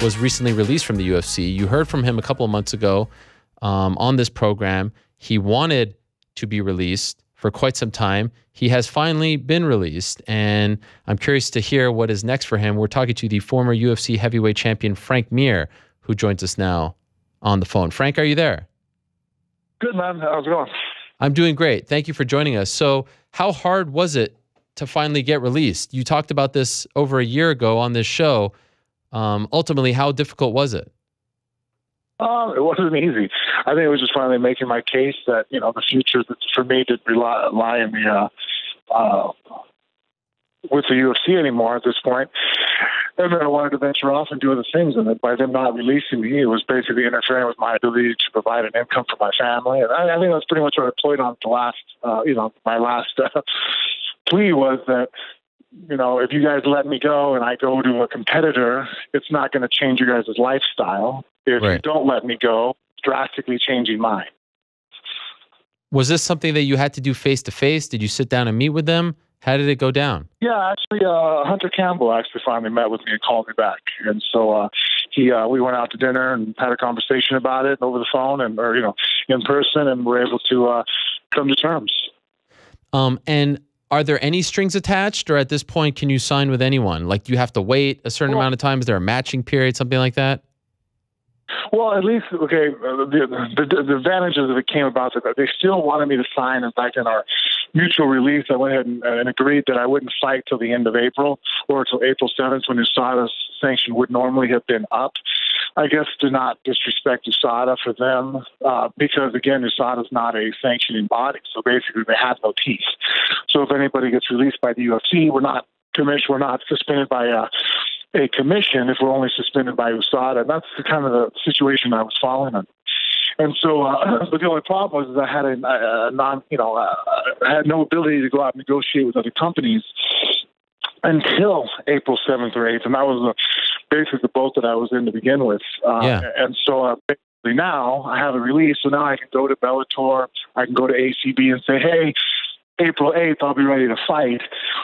was recently released from the UFC. You heard from him a couple of months ago on this program. He wanted to be released for quite some time. He has finally been released, and I'm curious to hear what is next for him. We're talking to the former UFC heavyweight champion, Frank Mir, who joins us now on the phone. Frank, are you there? Good, man. How's it going? I'm doing great. Thank you for joining us. So how hard was it to finally get released? You talked about this over a year ago on this show. Ultimately, how difficult was it? It wasn't easy. I think it was just finally making my case that, the future for me didn't lie in the with the UFC anymore at this point. And then I wanted to venture off and do other things. And by them not releasing me, it was basically interfering with my ability to provide an income for my family. And I think that's pretty much what I played on the last, my last plea was that, if you guys let me go and I go to a competitor, it's not going to change you guys' lifestyle. If you don't let me go, it's drastically changing mine. Was this something that you had to do face-to-face? Did you sit down and meet with them? How did it go down? Yeah, actually, Hunter Campbell actually finally met with me and called me back. And so we went out to dinner and had a conversation about it over the phone or in person, and we're able to come to terms. And are there any strings attached, or at this point, can you sign with anyone? Like, do you have to wait a certain amount of time? Is there a matching period, something like that? Well, at least, okay, the advantages of it came about that they still wanted me to sign. In fact, in our mutual release, I went ahead and agreed that I wouldn't fight till the end of April or till April 7th when USADA's sanction would normally have been up. I guess to not disrespect USADA for them, because, again, USADA is not a sanctioning body. So basically, they have no teeth. So if anybody gets released by the UFC, we're not suspended by a commission if we're only suspended by USADA. And that's the kind of the situation I was following in. And so, but the only problem was I had I had no ability to go out and negotiate with other companies until April 7th or 8th. And that was basically the boat that I was in to begin with. And so basically now I have a release. So now I can go to Bellator. I can go to ACB and say, hey, April 8th, I'll be ready to fight.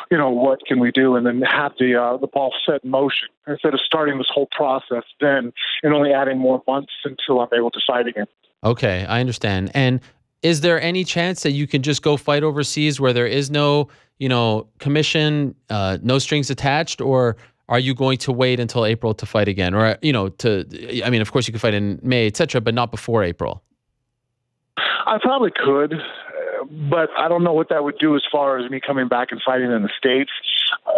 What can we do? And then have the ball set in motion instead of starting this whole process then and only adding more months until I'm able to fight again. Okay, I understand. And is there any chance that you can just go fight overseas where there is no, commission, no strings attached, or are you going to wait until April to fight again? Or, of course you could fight in May, et cetera, but not before April. I probably could. But I don't know what that would do as far as me coming back and fighting in the States.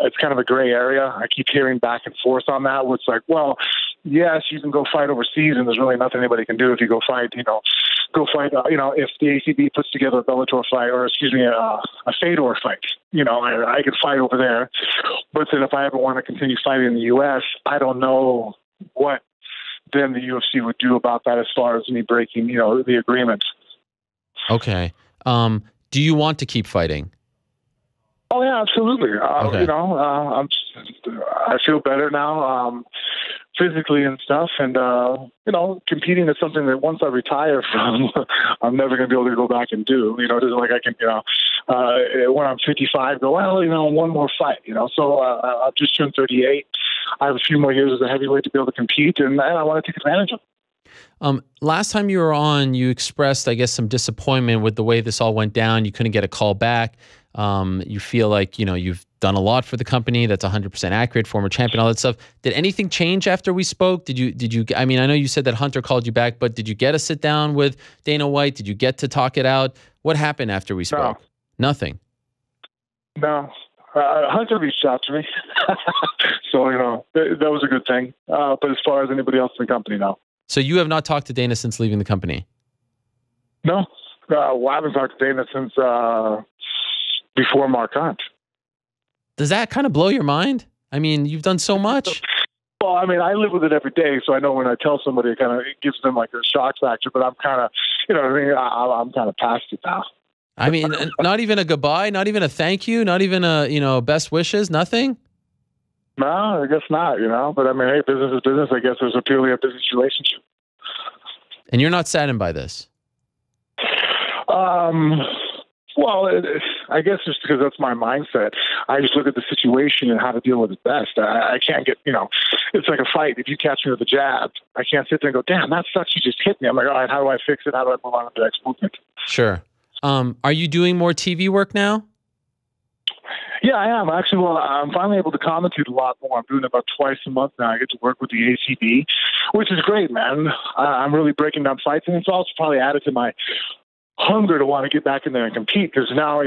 It's kind of a gray area. I keep hearing back and forth on that, where it's like, well, yes, you can go fight overseas, and there's really nothing anybody can do if you go fight, if the ACB puts together a Bellator fight, or a Fedor fight, I could fight over there. But then if I ever want to continue fighting in the U.S., I don't know what then the UFC would do about that as far as me breaking, the agreement. Okay. Do you want to keep fighting? Oh yeah, absolutely. Okay. I feel better now, physically and stuff, and competing is something that once I retire from, I'm never going to be able to go back and do. Just like I can, when I'm 55, go one more fight. So I've just turned 38. I have a few more years as a heavyweight to be able to compete, and I want to take advantage of it. Last time you were on, you expressed, I guess, some disappointment with the way this all went down. You couldn't get a call back. You feel like, you've done a lot for the company. That's 100% accurate, former champion, all that stuff. Did anything change after we spoke? Did you, I know you said that Hunter called you back, but did you get a sit down with Dana White? Did you get to talk it out? What happened after we spoke? No. Nothing. No. Hunter reached out to me. So, that was a good thing. But as far as anybody else in the company, no. So you have not talked to Dana since leaving the company? No. I haven't talked to Dana since before Mark Hunt. Does that kind of blow your mind? You've done so much. Well, I live with it every day, so I know when I tell somebody, it gives them like a shock factor, but I'm kind of, I'm kind of past it now. Not even a goodbye, not even a thank you, not even a, best wishes, nothing? No, I guess not, but hey, business is business. I guess there's purely a business relationship. And you're not saddened by this? Well, I guess just because that's my mindset. I just look at the situation and how to deal with it best. I can't get, it's like a fight. If you catch me with a jab, I can't sit there and go, damn, that sucks. You just hit me. I'm like, all right, how do I fix it? How do I move on to the next movement? Sure. Are you doing more TV work now? Yeah, I am. Actually, well, I'm finally able to commentate a lot more. I'm doing it about twice a month now. I get to work with the ACB, which is great, man. I'm really breaking down fights, and it's also probably added to my hunger to want to get back in there and compete, because now,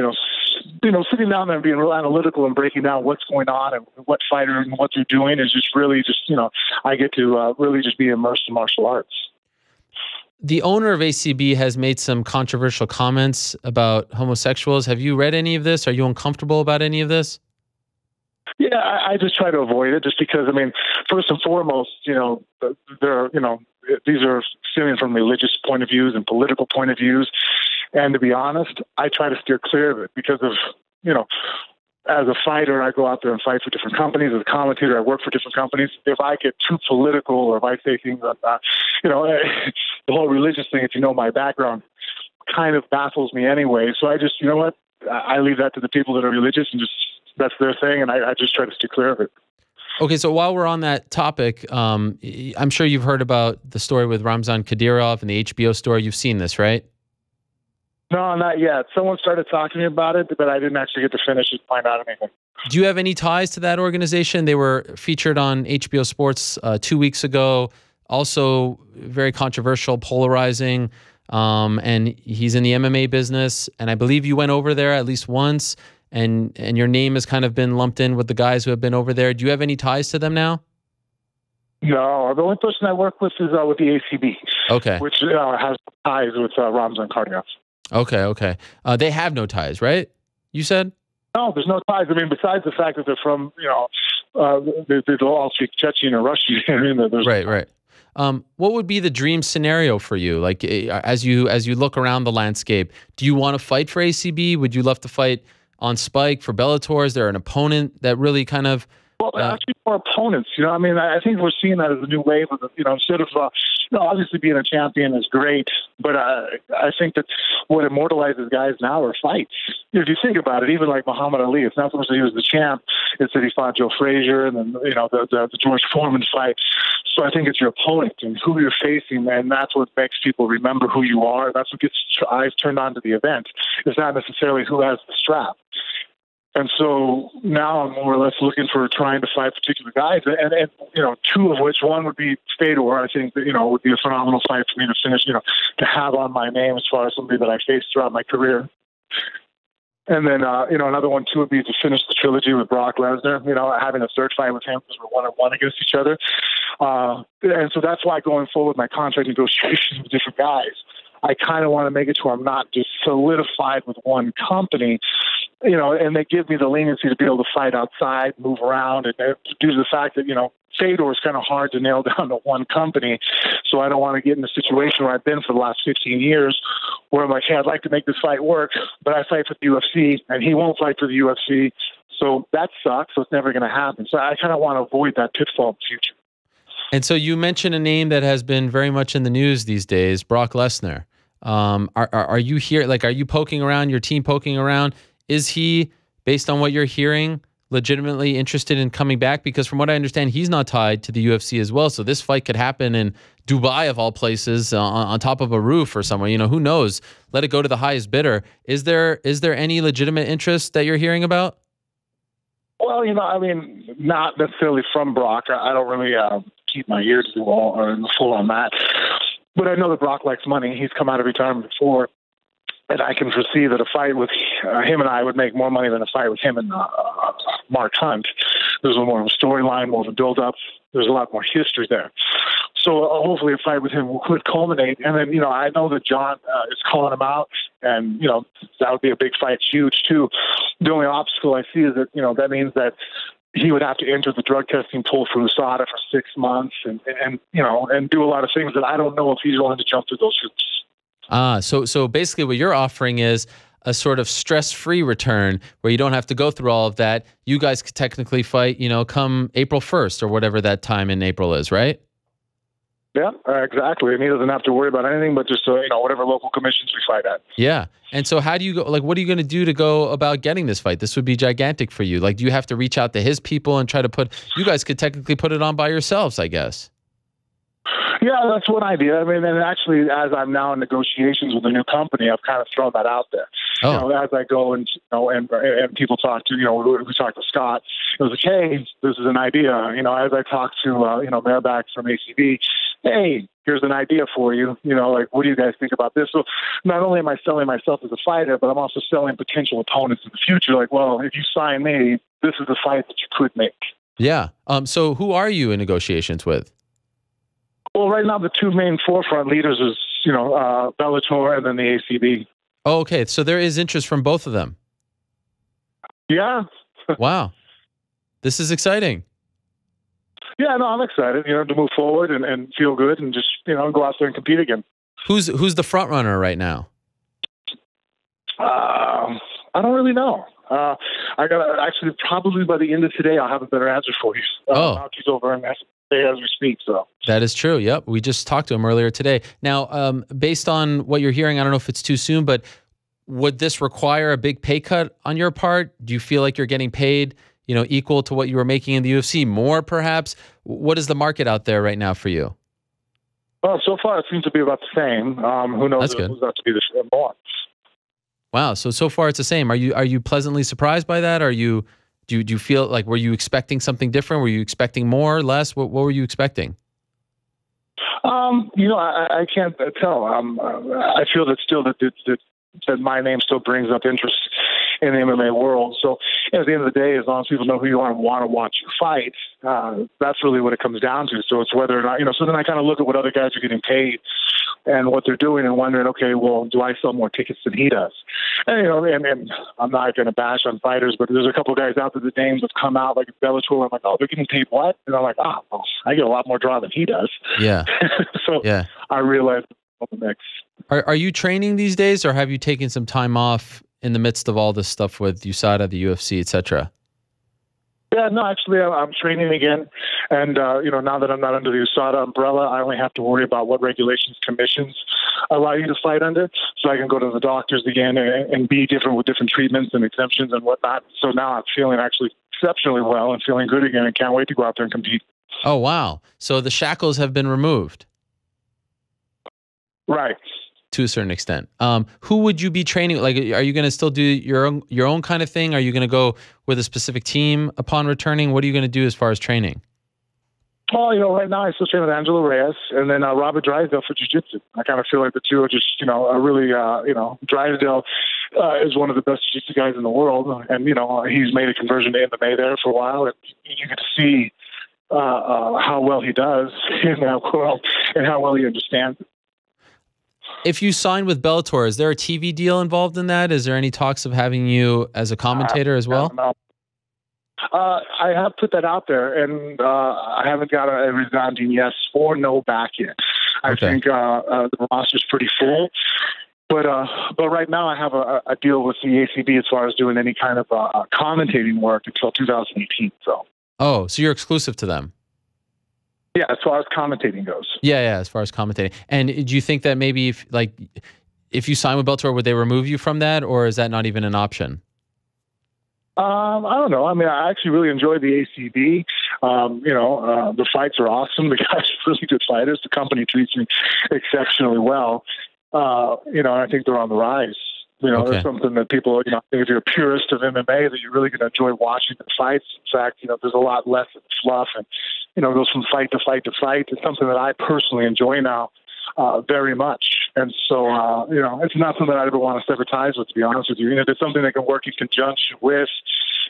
sitting down there and being real analytical and breaking down what's going on and what fighter and what they're doing is just really I get to really just be immersed in martial arts. The owner of ACB has made some controversial comments about homosexuals. Have you read any of this? Are you uncomfortable about any of this? Yeah, I just try to avoid it, just because, first and foremost, these are stemming from religious point of views and political point of views. And to be honest, I try to steer clear of it because of, as a fighter, I go out there and fight for different companies. As a commentator, I work for different companies. If I get too political, or if I say things like that, the whole religious thing, if you know my background, kind of baffles me anyway. So I just, I leave that to the people that are religious, and just that's their thing, and I just try to stay clear of it. Okay, so while we're on that topic, I'm sure you've heard about the story with Ramzan Kadyrov and the HBO story. You've seen this, right? No, not yet. Someone started talking to me about it, but I didn't actually get to finish and find out anything. Do you have any ties to that organization? They were featured on HBO Sports 2 weeks ago. Also very controversial, polarizing, and he's in the MMA business. And I believe you went over there at least once, and your name has kind of been lumped in with the guys who have been over there. Do you have any ties to them now? No, the only person I work with is with the ACB. Okay. Which has ties with Ramzan Kadyrov. Okay. They have no ties, right? You said? No, there's no ties. Besides the fact that they're from, they all speak Chechen or Russian. Right. What would be the dream scenario for you? Like, as you look around the landscape, do you want to fight for ACB? Would you love to fight on Spike for Bellator? Is there an opponent that really kind of... Well, actually, more opponents. I think we're seeing that as a new wave of, instead of, obviously being a champion is great, but I think that what immortalizes guys now are fights. If you think about it, even like Muhammad Ali, it's not so much that he was the champ, it's that he fought Joe Frazier and then, the George Foreman fight. So I think it's your opponent and who you're facing, and that's what makes people remember who you are. That's what gets eyes turned on to the event. It's not necessarily who has the strap. And so now I'm more or less looking for trying to fight particular guys, and two of which, one would be Fedor. I think that, would be a phenomenal fight for me to finish, to have on my name as far as somebody that I faced throughout my career. And then, another one too would be to finish the trilogy with Brock Lesnar, having a third fight with him because we're 1-1 against each other. And so that's why going forward, my contract negotiations with different guys, I kind of want to make it to where I'm not just solidified with one company, and they give me the leniency to be able to fight outside, move around, and due to the fact that, Fedor is kind of hard to nail down to one company. So I don't want to get in a situation where I've been for the last 15 years where I'm like, hey, I'd like to make this fight work, but I fight for the UFC and he won't fight for the UFC. So that sucks. So it's never going to happen. So I kind of want to avoid that pitfall in the future. And so you mentioned a name that has been very much in the news these days, Brock Lesnar. Are you here? Like, are you poking around, your team poking around? Is he, based on what you're hearing, legitimately interested in coming back? Because from what I understand, he's not tied to the UFC as well. So this fight could happen in Dubai, of all places, on top of a roof or somewhere. Who knows? Let it go to the highest bidder. Is there any legitimate interest that you're hearing about? Well, not necessarily from Brock. I don't really keep my ears to the wall or full on that. But I know that Brock likes money. He's come out of retirement before. And I can foresee that a fight with him and I would make more money than a fight with him and Mark Hunt. There's more of a storyline, more of a build-up. There's a lot more history there. So hopefully a fight with him would culminate. And then, I know that John is calling him out. And, that would be a big fight. It's huge, too. The only obstacle I see is that, that means that he would have to enter the drug testing pool for USADA for 6 months and do a lot of things that I don't know if he's willing to jump through those hoops. So basically what you're offering is a sort of stress-free return where you don't have to go through all of that. You guys could technically fight, come April 1st or whatever that time in April is, right? Yeah, exactly. And he doesn't have to worry about anything but just whatever local commissions we fight at. Yeah. And so how do you go, like, what are you going to do to go about getting this fight? This would be gigantic for you. Like, do you have to reach out to his people and try to you guys could technically put it on by yourselves, I guess. Yeah, that's one idea. I mean, and actually, as I'm now in negotiations with a new company, I've kind of thrown that out there. Oh. As I go and and people talk to we talk to Scott. It was like, hey, this is an idea. As I talk to Mayorback from ACB, hey, here's an idea for you. Like, what do you guys think about this? So not only am I selling myself as a fighter, but I'm also selling potential opponents in the future. Like, well, if you sign me, this is a fight that you could make. Yeah. So who are you in negotiations with? Well, right now the two main forefront leaders is Bellator and then the ACB. Oh, okay. So there is interest from both of them. Yeah. Wow. This is exciting. Yeah, no, I'm excited, to move forward and feel good and just, go out there and compete again. Who's the front runner right now? I don't really know. I got actually probably by the end of today, I'll have a better answer for you. He's over in as we speak. So that is true. Yep. We just talked to him earlier today. Now, based on what you're hearing, I don't know if it's too soon, but would this require a big pay cut on your part? Do you feel like you're getting paid, equal to what you were making in the UFC, more perhaps? What is the market out there right now for you? Well, so far it seems to be about the same. Who knows? That's good. It was to be the same more. Wow. So far it's the same. Are you pleasantly surprised by that? Do you feel like, were you expecting something different? Were you expecting more, less? What were you expecting? I can't tell. I feel that still that my name still brings up interest in the MMA world. So at the end of the day, as long as people know who you are and want to watch you fight, that's really what it comes down to. So it's whether or not, so then I kind of look at what other guys are getting paid and what they're doing and wondering, okay, well, do I sell more tickets than he does? And, and I'm not going to bash on fighters, but there's a couple of guys out there, the names have come out like Bellator. I'm like, oh, they're getting paid what? And I'm like, well, I get a lot more draw than he does. Yeah. So yeah. I realized the mix. Are you training these days, or have you taken some time off in the midst of all this stuff with USADA, the UFC, etc.? Yeah, no, actually, I'm training again. And, now that I'm not under the USADA umbrella, I only have to worry about what regulations, commissions allow you to fight under. So I can go to the doctors again and be different with different treatments and exemptions and whatnot. So now I'm feeling actually exceptionally well and feeling good again and can't wait to go out there and compete. Oh, wow. So the shackles have been removed. Right. To a certain extent. Who would you be training? Like, are you going to still do your own kind of thing? Are you going to go with a specific team upon returning? What are you going to do as far as training? Well, right now I still train with Angelo Reyes and then Robert Drysdale for jiu-jitsu. I kind of feel like the two are just, are really, Drysdale is one of the best jiu-jitsu guys in the world. And, he's made a conversion to MMA there for a while. And you get to see how well he does in that world and how well he understands it. If you sign with Bellator, is there a TV deal involved in that? Is there any talks of having you as a commentator as well? I have put that out there, and I haven't got a resounding yes or no back yet. I think the roster's pretty full. But right now I have a deal with the ACB as far as doing any kind of commentating work until 2018. So. Oh, so you're exclusive to them? Yeah, as far as commentating goes. Yeah, as far as commentating. And do you think that maybe if you sign with Bellator, would they remove you from that, or is that not even an option? I don't know. I mean, I actually really enjoy the ACB. The fights are awesome. The guys are really good fighters. The company treats me exceptionally well. I think they're on the rise. There's something that people, I think if you're a purist of MMA, that you're really going to enjoy watching the fights. In fact, there's a lot less of fluff and, goes from fight to fight to fight. It's something that I personally enjoy now very much. And so, it's not something I'd ever want to sever ties with, to be honest with you. If it's something that can work in conjunction with,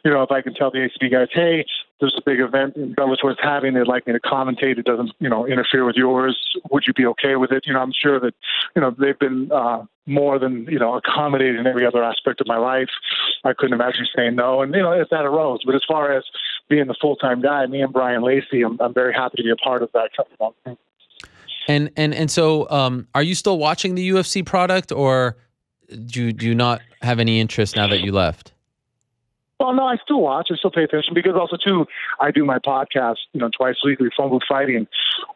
if I can tell the ACB guys, hey, there's a big event Bellator's having, they'd like me to commentate, it doesn't, interfere with yours, would you be okay with it? I'm sure that, they've been more than, accommodated in every other aspect of my life. I couldn't imagine saying no. And, if that arose. But as far as being the full-time guy, me and Brian Lacey, I'm very happy to be a part of that company. And so, are you still watching the UFC product, or do you not have any interest now that you left? Well, no, I still watch. I still pay attention because also, too, I do my podcast, twice weekly, Phone Booth Fighting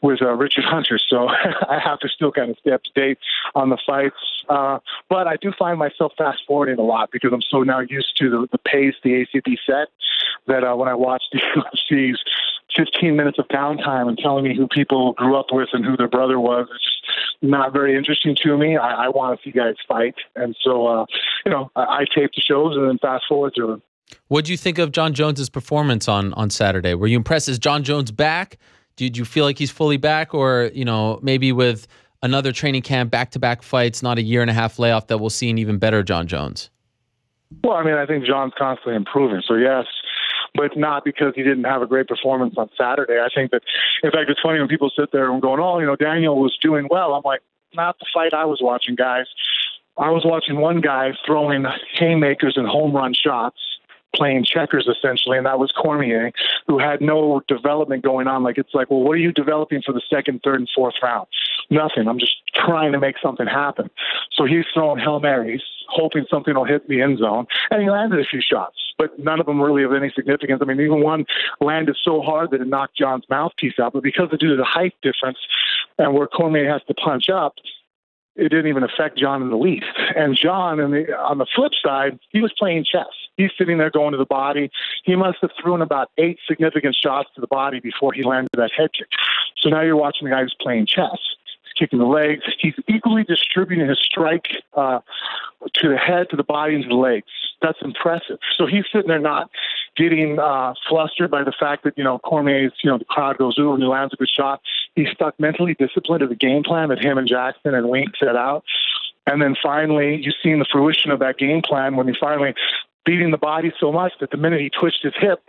with Richard Hunter. So I have to still kind of stay up to date on the fights. But I do find myself fast-forwarding a lot because I'm so now used to the pace the ACB set that when I watch these 15 minutes of downtime and telling me who people grew up with and who their brother was, it's just not very interesting to me. I want to see guys fight. And so, I tape the shows and then fast-forward through them. What do you think of John Jones's performance on Saturday? Were you impressed? Is John Jones back? Did you feel like he's fully back, or maybe with another training camp, back-to-back fights, not a year-and-a-half layoff, that we'll see an even better John Jones? Well, I think John's constantly improving. So yes, but not because he didn't have a great performance on Saturday. I think that, in fact, it's funny when people sit there and going, "Oh, Daniel was doing well." I'm like, not the fight I was watching, guys. I was watching one guy throwing haymakers and home run shots, playing checkers essentially, and that was Cormier, who had no development going on. It's like, well, what are you developing for the second, third, and fourth round? Nothing. I'm just trying to make something happen. So he's throwing Hail Marys, hoping something will hit the end zone, and he landed a few shots, but none of them really of any significance. Even one landed so hard that it knocked John's mouthpiece out, but because due to the height difference and where Cormier has to punch up, it didn't even affect John in the least. And John, on the flip side, he was playing chess. He's sitting there going to the body. He must have thrown about 8 significant shots to the body before he landed that head kick. So now you're watching the guy who's playing chess. He's kicking the legs. He's equally distributing his strike to the head, to the body, and to the legs. That's impressive. So he's sitting there not getting flustered by the fact that, Cormier's, the crowd goes ooh and he lands a good shot. He's stuck mentally disciplined to the game plan that him and Jackson and Wink set out. And then finally, you've seen the fruition of that game plan when he finally beating the body so much that the minute he twitched his hip,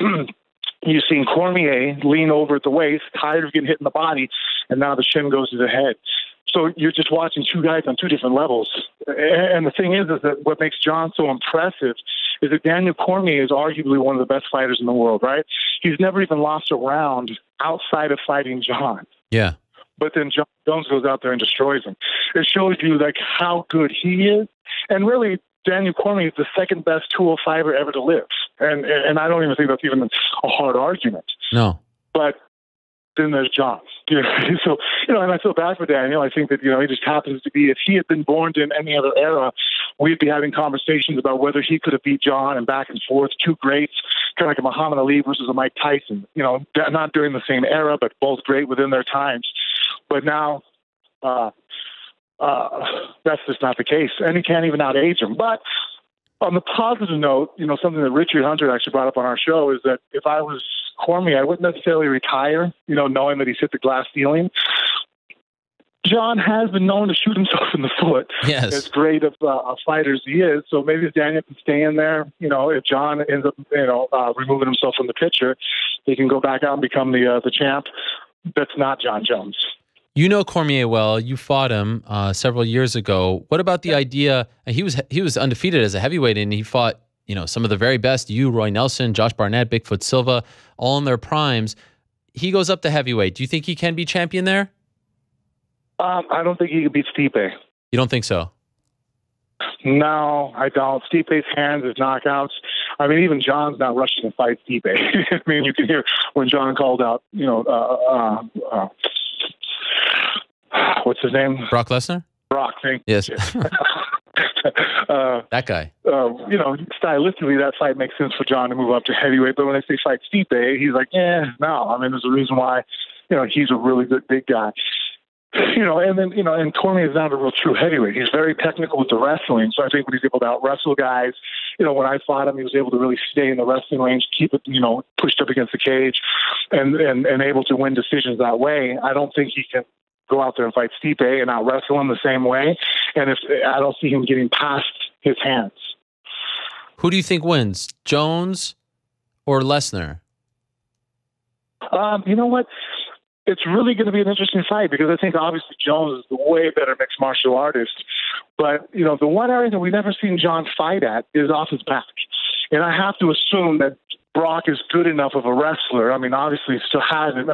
you've seen Cormier lean over at the waist, tired of getting hit in the body, and now the shin goes to the head. So you're just watching two guys on two different levels. And the thing is that what makes John so impressive is that Daniel Cormier is arguably one of the best fighters in the world, right? He's never even lost a round outside of fighting John. Yeah. But then John Jones goes out there and destroys him. It shows you how good he is. And really, Daniel Cormier is the second best 205er ever to live. And I don't even think that's even a hard argument. No. But then there's John. So, and I feel bad for Daniel. I think that, he just happens to be, if he had been born in any other era, we'd be having conversations about whether he could have beat John and back and forth, two greats, kind of like a Muhammad Ali versus a Mike Tyson, not during the same era, but both great within their times. But now, that's just not the case. And he can't even out-age him. But on the positive note, something that Richard Hunter actually brought up on our show is that if I was Cormier, I wouldn't necessarily retire, knowing that he's hit the glass ceiling. John has been known to shoot himself in the foot. Yes. As great of a fighter as he is. So maybe if Daniel can stay in there, if John ends up, removing himself from the picture, he can go back out and become the champ. That's not John Jones. You know Cormier well. You fought him several years ago. What about the idea? He was undefeated as a heavyweight, and he fought some of the very best. You, Roy Nelson, Josh Barnett, Bigfoot Silva, all in their primes. He goes up to heavyweight. Do you think he can be champion there? I don't think he could beat Stipe. You don't think so? No, I don't. Stipe's hands, his knockouts. Even John's not rushing to fight Stipe. You can hear when John called out, what's his name? Brock Lesnar? Brock, thank you. Yes. That guy. Stylistically, that fight makes sense for John to move up to heavyweight. But when they say fight Stipe, he's like, no. There's a reason why, he's a really good big guy. And Cormier is not a real true heavyweight. He's very technical with the wrestling. So I think when he's able to out-wrestle guys, when I fought him, he was able to really stay in the wrestling range, keep it, pushed up against the cage and able to win decisions that way. I don't think he can go out there and fight Stipe and out-wrestle him the same way. And I don't see him getting past his hands. Who do you think wins, Jones or Lesnar? You know what? It's really going to be an interesting fight because I think obviously Jones is the way better mixed martial artist. But, the one area that we've never seen John fight at is off his back. And I have to assume that Brock is good enough of a wrestler. Obviously he still hasn't.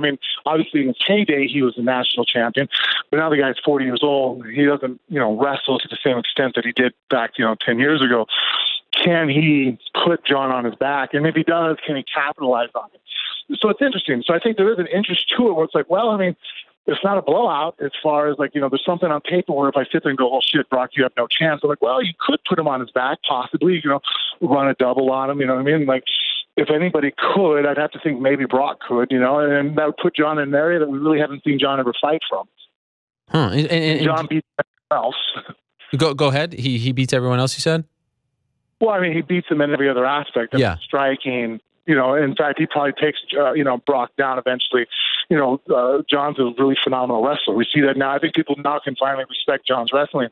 Obviously in his heyday he was a national champion, but now the guy's 40 years old. He doesn't, wrestle to the same extent that he did back, 10 years ago. can he put John on his back? And if he does, can he capitalize on it? So it's interesting. So I think there is an interest to it where it's like, well, I mean, it's not a blowout as far as like, there's something on paper where if I sit there and go, oh shit, Brock, you have no chance. I'm like, well, you could put him on his back, possibly, run a double on him. You know what I mean? Like, if anybody could, I'd have to think maybe Brock could, and that would put John in an area that we really haven't seen John ever fight from. And John beats everyone else. Go ahead. He beats everyone else, you said? Well, I mean, he beats him in every other aspect. Yeah. Striking. In fact, he probably takes, Brock down eventually. John's a really phenomenal wrestler. We see that now. I think people now can finally respect John's wrestling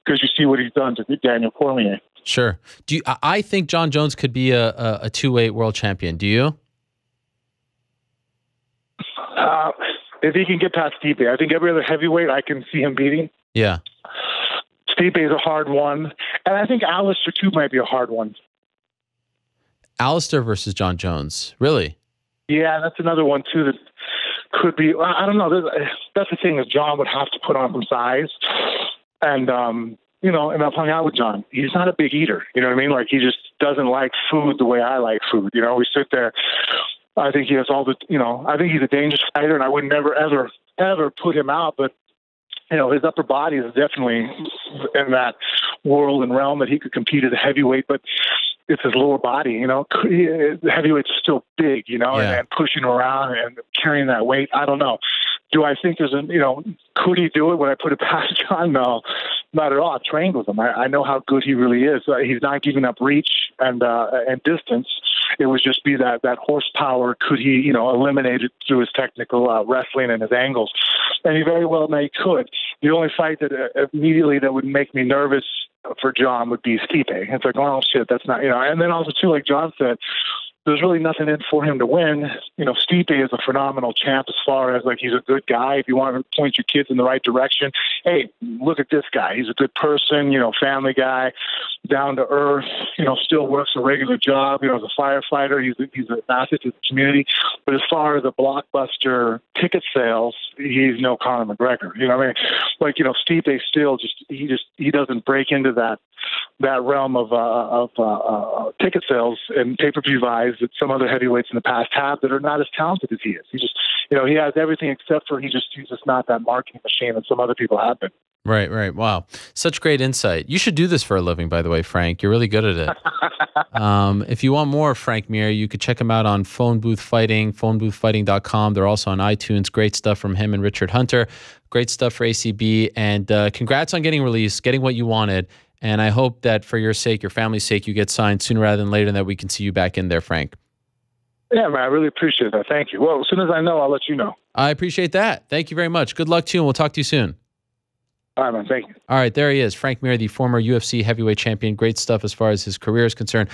because you see what he's done to Daniel Cormier. Sure. I think John Jones could be a two-weight world champion. Do you? If he can get past Stipe, I think every other heavyweight I can see him beating. Yeah. Stipe is a hard one, and I think Alistair too might be a hard one. Alistair versus John Jones, really? Yeah, that's another one too that could be. I don't know. That's the thing is John would have to put on some size, and and I've hung out with John. He's not a big eater. You know what I mean? Like he just doesn't like food the way I like food. We sit there. I think he has all the. I think he's a dangerous fighter, and I would never ever put him out, but. His upper body is definitely in that world and realm that he could compete as a heavyweight, but it's his lower body, the heavyweight's still big, and pushing around and carrying that weight. I don't know. Do I think there's could he do it? Would I put it past John? No, not at all. I've trained with him. I know how good he really is. He's not giving up reach and distance. It would just be that horsepower. Could he, eliminate it through his technical wrestling and his angles? And he very well may could. The only fight that immediately that would make me nervous for John would be Stipe. It's like, oh shit, that's not, And then also too, like John said, there's really nothing in for him to win. Stipe is a phenomenal champ as far as like he's a good guy. If you want to point your kids in the right direction, hey, look at this guy. He's a good person, family guy, down to earth, still works a regular job, as a firefighter. He's an asset to the community. But as far as a blockbuster ticket sales, he's no Conor McGregor. You know what I mean? Like, Stipe still he doesn't break into that realm of ticket sales and pay-per-view buys that some other heavyweights in the past have that are not as talented as he is. He just, he has everything except for he's just not that marketing machine that some other people have been. Right. Wow. Such great insight. You should do this for a living, by the way, Frank. You're really good at it. If you want more of Frank Mir, you could check him out on Phone Booth Fighting, phoneboothfighting.com. They're also on iTunes. Great stuff from him and Richard Hunter. Great stuff for ACB. And congrats on getting released, getting what you wanted. And I hope that for your sake, your family's sake, you get signed sooner rather than later and that we can see you back in there, Frank. Yeah, man, I really appreciate that. Thank you. Well, as soon as I know, I'll let you know. I appreciate that. Thank you very much. Good luck to you, and we'll talk to you soon. All right, man. Thank you. All right, there he is, Frank Mir, the former UFC heavyweight champion. Great stuff as far as his career is concerned.